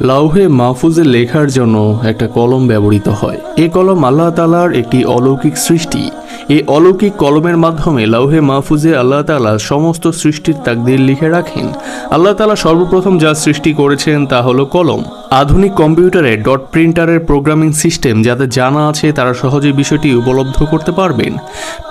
লাউহে মাহফুজে লেখার জন্য একটা কলম ব্যবহৃত হয়। এই কলম আল্লাহ তাআলার একটি অলৌকিক সৃষ্টি। এই অলৌকিক কলমের মাধ্যমে লাউহে মাহফুজে আল্লাহ তাআলা সমস্ত সৃষ্টির তাকদীর লিখে রাখেন। আল্লাহ তাআলা সর্বপ্রথম যা সৃষ্টি করেছেন তা হলো কলম। আধুনিক কম্পিউটারে ডট প্রিন্টারের প্রোগ্রামিং সিস্টেম যাদের জানা আছে তারা সহজে বিষয়টি উপলব্ধ করতে পারবেন।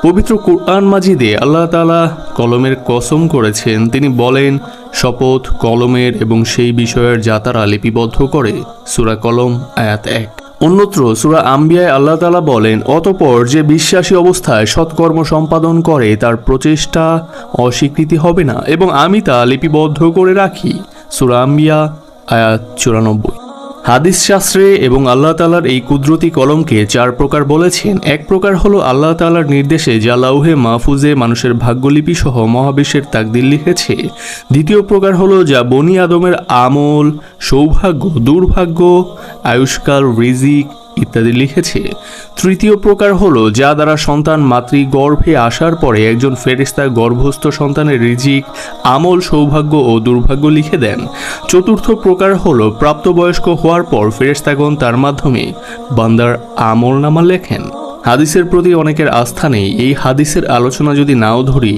পবিত্র কুরআন মাজিদে আল্লাহ তাআলা কলমের কসম করেছেন। তিনি বলেন, শপথ কলমের এবং সেই বিষয়ের যা তারা লিপিবদ্ধ করে। সূরা কলম আয়াত 1। অন্যত্র সূরা আম্বিয়ায় আল্লাহ তাআলা বলেন, অতঃপর যে বিশ্বাসী অবস্থায় সৎকর্ম সম্পাদন করে তার প্রচেষ্টা অস্বীকৃতি হবে না এবং আমি তা লিপিবদ্ধ করে রাখি। সূরা আম্বিয়া আয়াত 94। হাদিস শাস্ত্রে এবং আল্লাহ তাআলার এই কুদরতি কলমকে 4 প্রকার বলেছেন। এক প্রকার হলো আল্লাহ তাআলার নির্দেশে যা লাউহে মাহফুজে মানুষের ভাগ্যলিপি সহ মহাবিশ্বের তাকদীর লিখেছে। দ্বিতীয় প্রকার হলো যা বনি আদমের আমল, সৌভাগ্য, দুর্ভাগ্য, আয়ুষ্কাল, রিজিক ইত্যাদি লিখেছে। তৃতীয় প্রকার হলো যা দ্বারা সন্তান মাতৃগর্ভে আসার পরে একজন ফেরেশতা গর্ভস্থ সন্তানের রিজিক, আমল, সৌভাগ্য ও দুর্ভাগ্য লিখে দেন। চতুর্থ প্রকার হলো প্রাপ্তবয়স্ক হওয়ার পর ফেরেশতাগণ তার মাধ্যমে বান্দার আমলনামা লেখেন। হাদিসের প্রতি অনেকের আস্থা নেই। এই হাদিসের আলোচনা যদি নাও ধরি,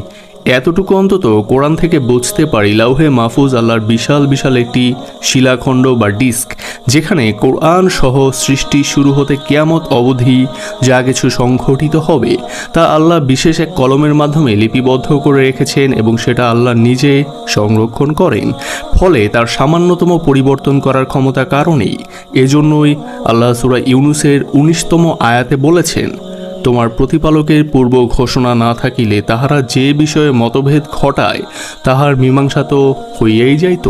এতটুকু অন্তত কোরআন থেকে বুঝতে পারি লাউহে মাহফুজ আল্লাহর বিশাল বিশাল একটি শিলাখণ্ড বা ডিস্ক, যেখানে কোরআন সহ সৃষ্টি শুরু হতে কিয়ামত অবধি যা কিছু সংঘটিত হবে তা আল্লাহ বিশেষ এক কলমের মাধ্যমে লিপিবদ্ধ করে রেখেছেন এবং সেটা আল্লাহ নিজে সংরক্ষণ করেন। ফলে তার সামান্যতম পরিবর্তন করার ক্ষমতা কারণেই এজন্যই আল্লাহ সূরা ইউনূসের 19তম আয়াতে বলেছেন, তোমার প্রতিপালকের পূর্ব ঘোষণা না থাকিলে তাহারা যে বিষয়ে মতভেদ ঘটায় তাহার মীমাংসা তো হইয়াই যাইত।